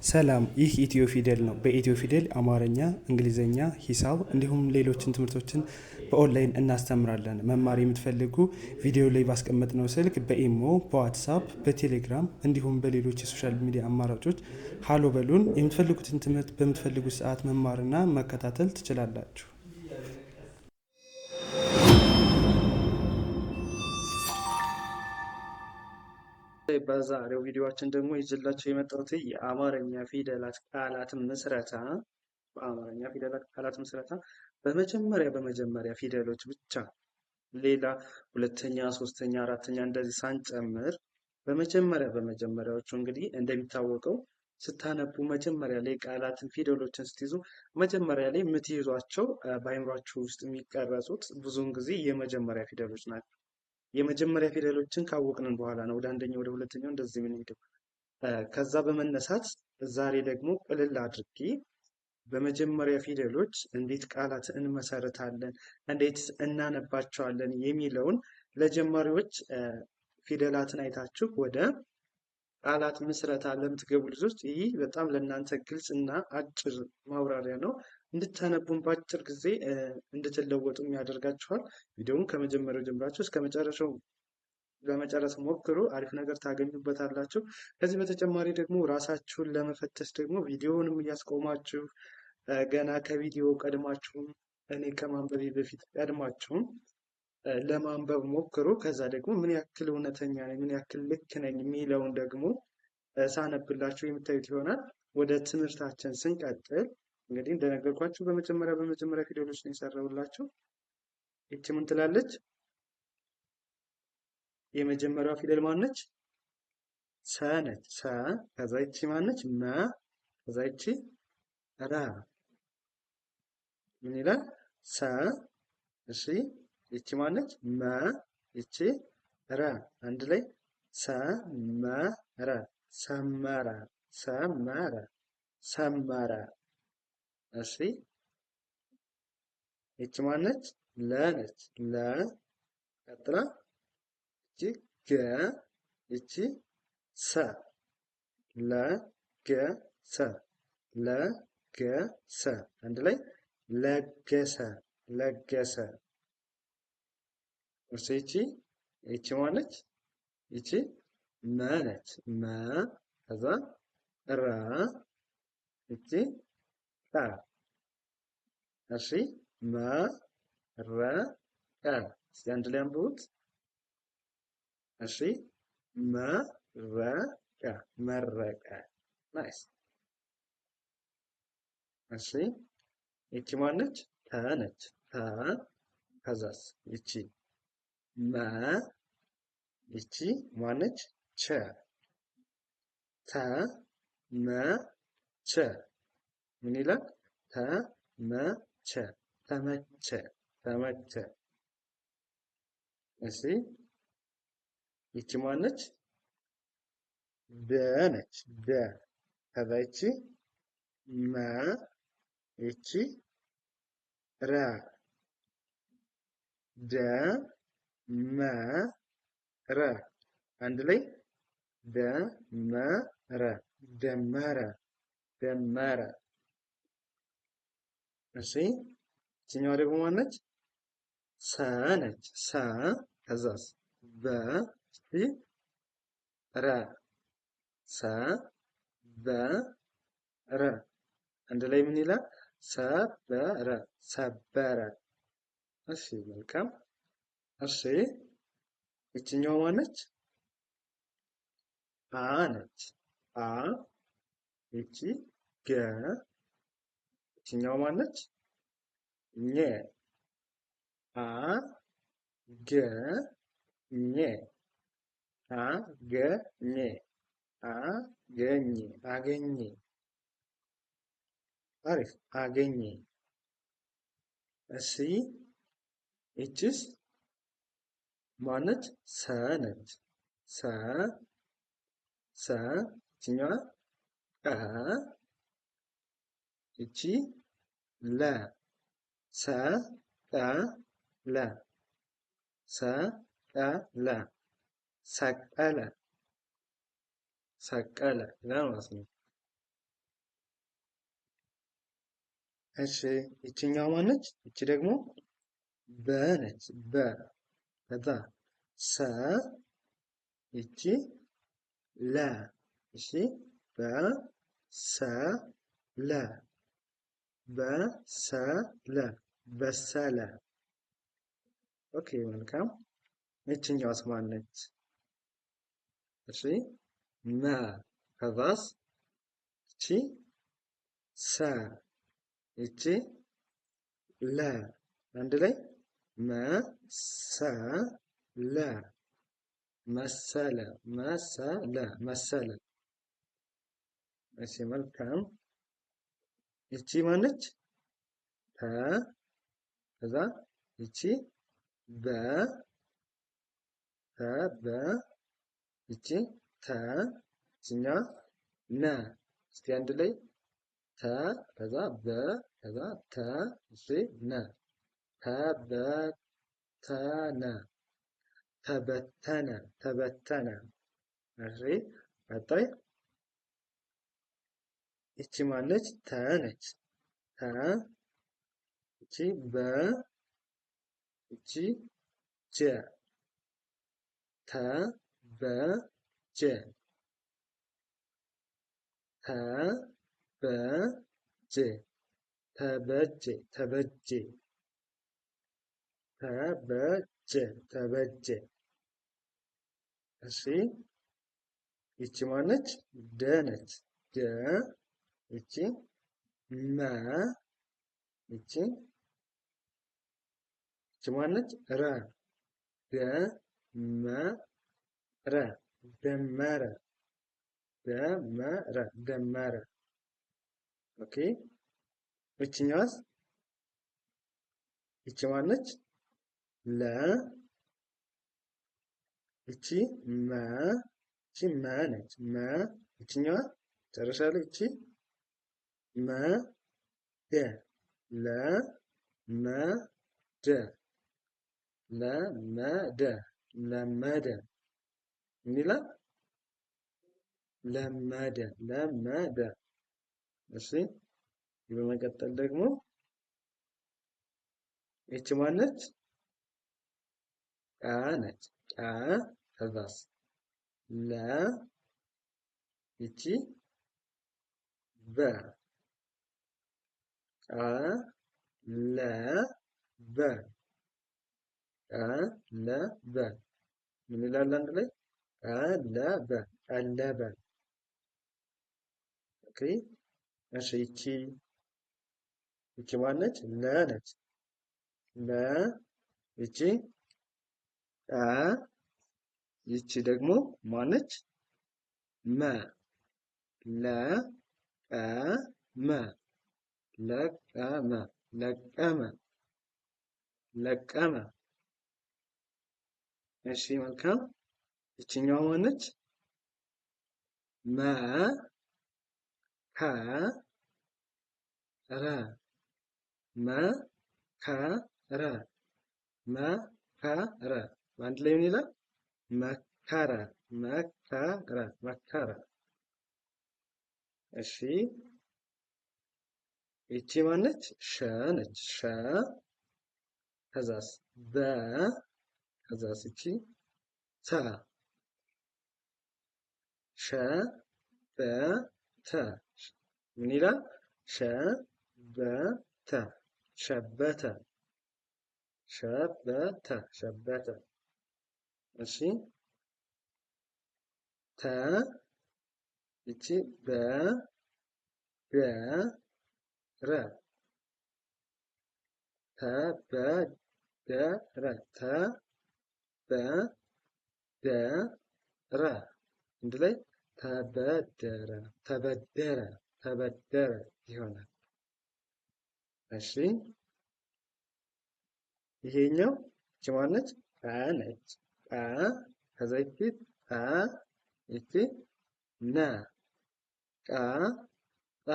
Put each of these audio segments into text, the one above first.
ሰላም፣ ይህ ኢትዮ ፊደል ነው። በኢትዮ ፊደል አማርኛ፣ እንግሊዝኛ፣ ሂሳብ እንዲሁም ሌሎችን ትምህርቶችን በኦንላይን እናስተምራለን። መማር የምትፈልጉ ቪዲዮ ላይ ባስቀመጥነው ስልክ በኢሞ፣ በዋትሳፕ፣ በቴሌግራም እንዲሁም በሌሎች የሶሻል ሚዲያ አማራጮች ሀሎ በሉን። የምትፈልጉትን ትምህርት በምትፈልጉት ሰዓት መማርና መከታተል ትችላላችሁ። በዛሬው ቪዲዮአችን ደግሞ ይዤላችሁ የመጣሁት የአማርኛ ፊደላት ቃላት ምስረታ በአማርኛ ፊደላት ቃላት ምስረታ በመጀመሪያ ፊደሎች ብቻ ሌላ ሁለተኛ፣ ሶስተኛ፣ አራተኛ እንደዚህ ሳንጨምር በመጀመሪያዎቹ እንግዲህ እንደሚታወቀው ስታነቡ መጀመሪያ ላይ ቃላትን ፊደሎችን ስትይዙ መጀመሪያ ላይ የምትይዟቸው በአይምሯችሁ ውስጥ የሚቀረጹት ብዙውን ጊዜ የመጀመሪያ ፊደሎች ናቸው። የመጀመሪያ ፊደሎችን ካወቅንን በኋላ ነው ወደ አንደኛው ወደ ሁለተኛው እንደዚህ የምንሄደው። ከዛ በመነሳት ዛሬ ደግሞ ቅልል አድርጌ በመጀመሪያ ፊደሎች እንዴት ቃላት እንመሰርታለን፣ እንዴት እናነባቸዋለን የሚለውን ለጀማሪዎች ፊደላትን አይታችሁ ወደ ቃላት ምስረታ ለምትገቡ ልጆች ይህ በጣም ለእናንተ ግልጽ እና አጭር ማብራሪያ ነው። እንድታነቡን በአጭር ጊዜ እንድትለወጡም ያደርጋችኋል። ቪዲዮውን ከመጀመሪያው ጀምራችሁ እስከ መጨረሻው ለመጨረስ ሞክሩ። አሪፍ ነገር ታገኙበታላችሁ። ከዚህ በተጨማሪ ደግሞ ራሳችሁን ለመፈተሽ ደግሞ ቪዲዮውንም እያስቆማችሁ ገና ከቪዲዮ ቀድማችሁም እኔ ከማንበቤ በፊት ቀድማችሁም ለማንበብ ሞክሩ። ከዛ ደግሞ ምን ያክል እውነተኛ ነኝ፣ ምን ያክል ልክ ነኝ የሚለውን ደግሞ ሳነብላችሁ የምታዩት ይሆናል። ወደ ትምህርታችን ስንቀጥል እንግዲህ እንደነገርኳችሁ በመጀመሪያ ፊደሎች ነው የሰራሁላችሁ። ይቺ ምን ትላለች? የመጀመሪያዋ ፊደል ማነች? ሰ ነች። ሰ። ከዛ ይቺ ማነች? መ። ከዛ ይቺ ረ። ምን ይላል? ሰ። እሺ፣ ይቺ ማነች? መ። ይቺ ረ። አንድ ላይ ሰመረ፣ ሰመረ፣ ሰመረ፣ ሰመረ። እሺ፣ ይቺ ማነች? ለ ነች። ለ። ቀጥላ ይቺ ገ፣ ይቺ ሰ። ለ ገ ሰ፣ ለ ገ ሰ። አንድ ላይ ለገሰ፣ ለገሰ። እሺ፣ ይቺ ማነች? ይቺ መ ነች። መ። ከዛ ራ፣ ይቺ ቀ። እሺ፣ መ ረ ቀ። እስኪ አንድ ላይ አንብቡት። እሺ፣ መረቀ፣ መረቀ። ናይስ። እሺ፣ ይቺ ማነች? ተ ነች። ተ። ከዛስ ይቺ መ። ይቺ ማነች? ቸ። ተ መ ቸ። ምን ይላል? ተ መ ቸ፣ ተመቸ፣ ተመቸ። እሺ፣ ይቺ ማነች? ደ ነች። ደ። ከዛ ይቺ መ። ይቺ ረ። ደ መ ረ። አንድ ላይ ደመረ፣ ደመረ፣ ደመረ። እሺ፣ ይችኛዋ ደግሞ ማነች? ሰ ነች። ሰ። ከዛስ በ። ረ። ሰ በ ረ። አንድ ላይ ምን ይላል? ሰበረ፣ ሰበረ። እሺ፣ መልካም። እሺ፣ ይችኛዋ ማነች? አ ነች። አ። ይቺ ገ። ይችኛዋ ማነች? ኘ። አ ገ ኘ፣ አ ገ ኘ፣ አ ገኘ፣ አገኘ። አሪፍ፣ አገኘ። እሺ፣ ይቺስ ማነች? ሰ ነች። ሰ። ሰ። ይችኛዋ ቀ። ይቺ ለ። ሰ ቀ ለ፣ ሰ ቀ ለ፣ ሰቀለ፣ ሰቀለ ይላል ማለት ነው። እሺ ይችኛዋ ማነች? ይቺ ደግሞ በ ነች። በ ከዛ ሰ ይቺ ለ እሺ በሰለ በሰለ በሰለ። ኦኬ መልካም። ይችኛዋስ ማነች? እሺ መ ከዛስ ይቺ ሰ ይቺ ለ አንድ ላይ መሰለ መሰለ መሰለ መሰለ። እሺ መልካም። ይቺ ማነች? ተ ከዛ ይቺ በ ተ በ ይቺ ተ ይችኛ ነ እስቲ አንድ ላይ ተ ከዛ በ ከዛ ተ እሺ ነ ተበተነ ተበተነ ተበተነ። እሺ ቀጣይ ይቺ ማነች? ተ ነች። ተ ይቺ በ ይቺ ጀ ተ በ ጀ ተ በ ጀ ተበጀ ተበጀ ተበጀ ተበጀ። እሺ ይቺ ማነች? ደ ነች። ደ ይቺ መ ይቺ ማነች? ረ ደመረ ደመረ ደመረ ደመረ። ኦኬ ይችኛዋስ? ይቺ ማነች? ለ ይቺ መ ይቺ መ ነች። መ ይችኛዋ ጨረሻ ላይ ይቺ መ ደ ለ መ ደ ለመደ ለመደ ምን ይላል? ለመደ ለመደ። እሺ በመቀጠል ደግሞ ይቺ ማነች? ቃ ነች። ቃ ከዛስ ለ ይቺ በ ቃ ለ በ ቀለበ ምን ይላል? አንድ ላይ ቀለበ ቀለበ። ኦኬ እሺ ይቺ ማነች? ለ ነች። ለ ይቺ ቀ ይቺ ደግሞ ማነች? መ ለ ቀ መ ለቀመ ለቀመ ለቀመ። እሺ መልካም። ይችኛዋ ማነች? መ ከ ረ መ ከ ረ መ ከ ረ በአንድ ላይ ምን ይላል? መከረ መከረ መከረ። እሺ ይቺ ማነች? ሸ ነች። ሸ ከዛስ በ ከዛስ ይቺ ተ ሸ በ ተ ምን ይላል? ሸ በ ተ ሸበተ ሸበተ ሸበተ። እሺ ተ ይቺ በ ገ ረ ተበደረ ተበደረ አንድ ላይ ተበደረ ተበደረ ተበደረ ይሆናል። እሺ ይሄኛው ይቺ ማነች? ቀ ነች። ቀ ከዛ ይቺ ጠ ይቺ ነ ቀ ጠ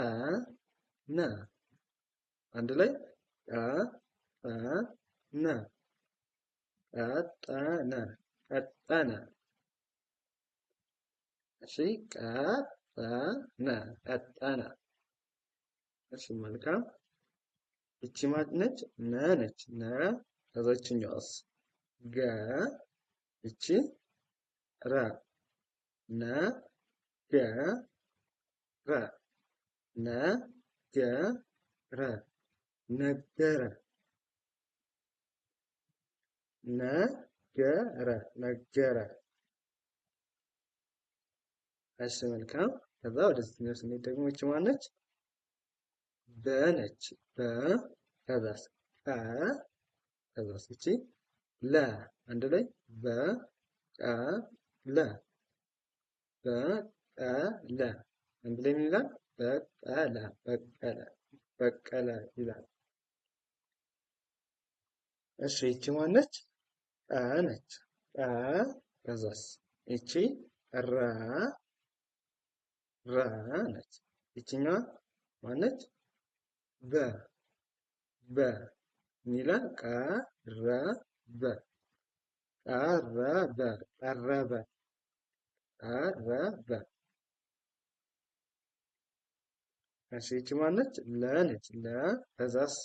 ነ አንድ ላይ ቀ ጠ ነ ቀጠነ ቀጠነ። እሺ ቀጠነ ቀጠነ። እሺ መልካም። እቺ ማነች? ነ ነች። ነ ከዛ ይችኛዋስ? ገ እቺ ረ ነ ገ ረ ነ ገ ረ ነገረ ነገረ ነገረ። እሺ መልካም። ከዛ ወደዚህኛው ስንሄድ ደግሞ እቺ ማነች? በ ነች። በ ከዛስ? ቀ ከዛስ? እቺ ለ አንድ ላይ በቀለ በቀለ አንድ ላይ ምን ይላል? በቀለ በቀለ በቀለ ይላል። እሺ ይቺ ማነች? ቀ ነች። ቀ ከዛስ? ይቺ ረ ረ ነች። ይቺኛዋ ማነች? በ በ ምን ይላል? ቀረበ ቀረበ ቀረበ ቀረበ። እሺ ይቺ ማነች? ለ ነች። ለ ከዛስ?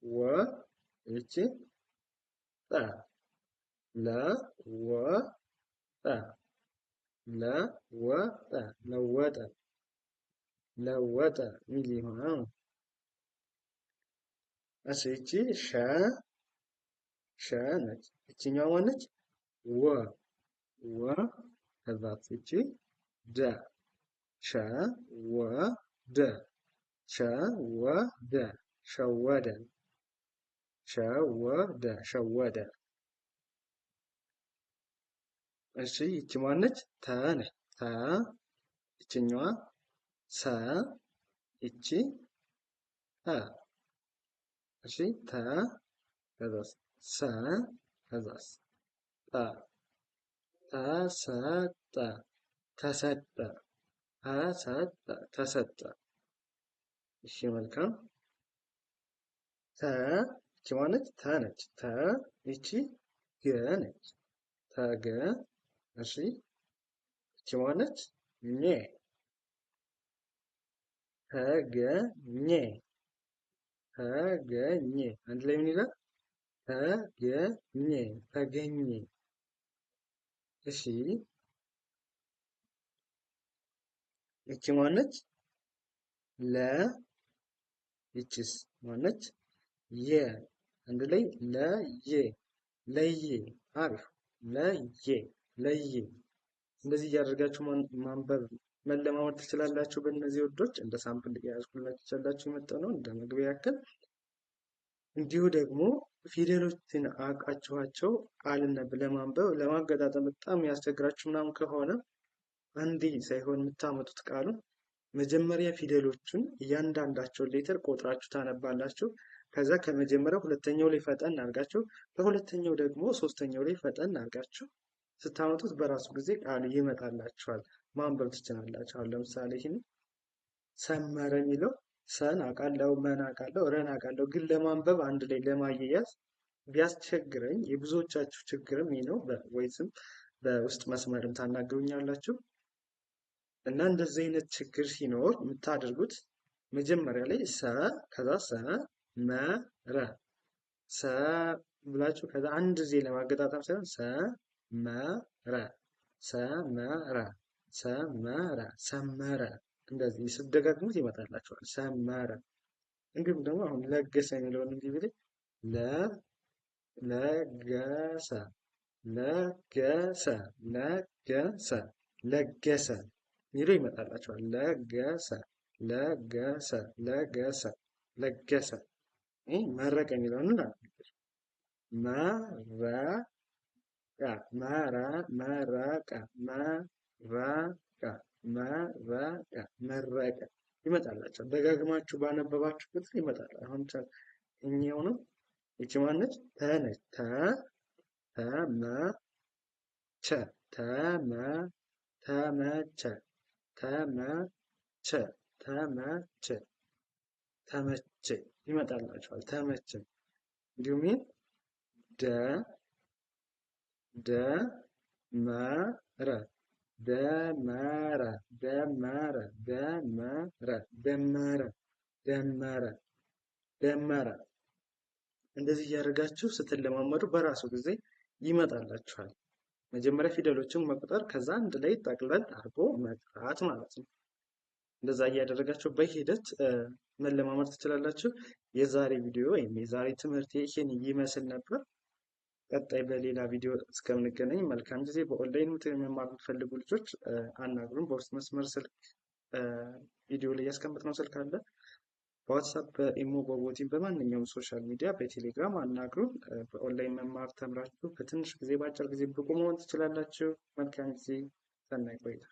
ወ ይቺ ጠ ለ ወ ጠ ለ ወ ጠ ለወጠ ለወጠ ሚል ይሆናል። እሺ ይቺ ሸ ሸ ነች። ይቺኛዋ ማነች? ወ ወ ከዛስ? ይቺ ደ ሸ ወ ደ ሸወደ ሸወደ ሸወደ ሸወደ። እሺ ይቺ ማነች? ተ ነች። ተ ይችኛዋ ሰ ይቺ ተ እሺ ተ ከዛስ? ሰ ከዛስ? ጠ ተሰጠ ተሰጠ ተሰጠ ተሰጠ። እሺ መልካም። ተ ይቺ ማነች? ተ ነች። ተ ይቺ ገ ነች። ተገ እሺ ይቺ ማነች? ኘ ተገኘ ተገኘ አንድ ላይ ምን ይላል? ተገኘ ተገኘ። እሺ ይቺ ማነች? ለ ይቺስ ማነች? የ አንድ ላይ ለየ ለየ። አሪፍ ለየ ለየ። እንደዚህ እያደረጋችሁ ማንበብ መለማመድ ትችላላችሁ። በእነዚህ ወርዶች እንደ ሳምፕል የያዝኩላችሁ ይችላላችሁ የመጣ ነው እንደ መግቢያ ያክል። እንዲሁ ደግሞ ፊደሎችን አውቃችኋቸው ቃልን ለማንበብ ለማገጣጠም በጣም ያስቸግራችሁ ምናምን ከሆነ አንዴ ሳይሆን የምታመጡት ቃሉን መጀመሪያ ፊደሎቹን እያንዳንዳቸውን ሌተር ቆጥራችሁ ታነባላችሁ። ከዛ ከመጀመሪያው ሁለተኛው ላይ ፈጠን አድርጋችሁ ከሁለተኛው ደግሞ ሶስተኛው ላይ ፈጠን አድርጋችሁ ስታመጡት በራሱ ጊዜ ቃሉ ይመጣላችኋል። ማንበብ ትችላላችሁ። አሁን ለምሳሌ ይህን ሰመረ የሚለው ሰን አውቃለሁ፣ መን አውቃለሁ፣ ረን አውቃለሁ። ግን ለማንበብ አንድ ላይ ለማያያዝ ቢያስቸግረኝ የብዙዎቻችሁ ችግርም ይህ ነው። በወይስም በውስጥ መስመርም ታናግሩኛላችሁ። እና እንደዚህ አይነት ችግር ሲኖር የምታደርጉት መጀመሪያ ላይ ሰ ከዛ ሰ መረ ሰ ብላችሁ ከዛ አንድ ጊዜ ለማገጣጠም ሳይሆን ሰ መረ ሰመረ ሰመረ ሰመረ እንደዚህ ስትደጋግሙት ይመጣላችኋል። ሰመረ። እንዲሁም ደግሞ አሁን ለገሰ የሚለውን እንዲህ ብለህ ለገሰ ለገሰ ለገሰ ለገሰ ሚለው ይመጣላችኋል። ለገሰ ለገሰ ለገሰ ለገሰ። ይህ መረቀ የሚለውን መረቀ መረቀ መረቀ መረቀ መረቀ ይመጣላችኋል። ደጋግማችሁ ባነበባችሁ ቁጥር ይመጣል። አሁን እኛው ነው። ይቺ ማነች? ተ ነች። ተመቸ ተመቸ ተመቸ ተመቸ ተመቸ ይመጣላችኋል። ተመቸ። እንዲሁም ደ ደመረ ደመረ ደመረ ደመረ ደመረ ደመረ ደመረ እንደዚህ እያደረጋችሁ ስትለማመዱ በራሱ ጊዜ ይመጣላችኋል። መጀመሪያ ፊደሎችን መቁጠር ከዛ አንድ ላይ ጠቅለል አድርጎ መጥራት ማለት ነው። እንደዛ እያደረጋችሁ በሂደት መለማመድ ትችላላችሁ። የዛሬ ቪዲዮ ወይም የዛሬ ትምህርት ይህን ይመስል ነበር። ቀጣይ በሌላ ቪዲዮ እስከምንገናኝ መልካም ጊዜ። በኦንላይን መማር የምትፈልጉ ልጆች አናግሩን። በውስጥ መስመር ስልክ ቪዲዮ ላይ ያስቀመጥነው ስልክ አለ። በዋትሳፕ፣ በኢሞ፣ በቦቲም በማንኛውም ሶሻል ሚዲያ በቴሌግራም አናግሩን። በኦንላይን መማር ተምራችሁ በትንሽ ጊዜ በአጭር ጊዜ ብቁ መሆን ትችላላችሁ። መልካም ጊዜ፣ ሰናይ ቆይታ።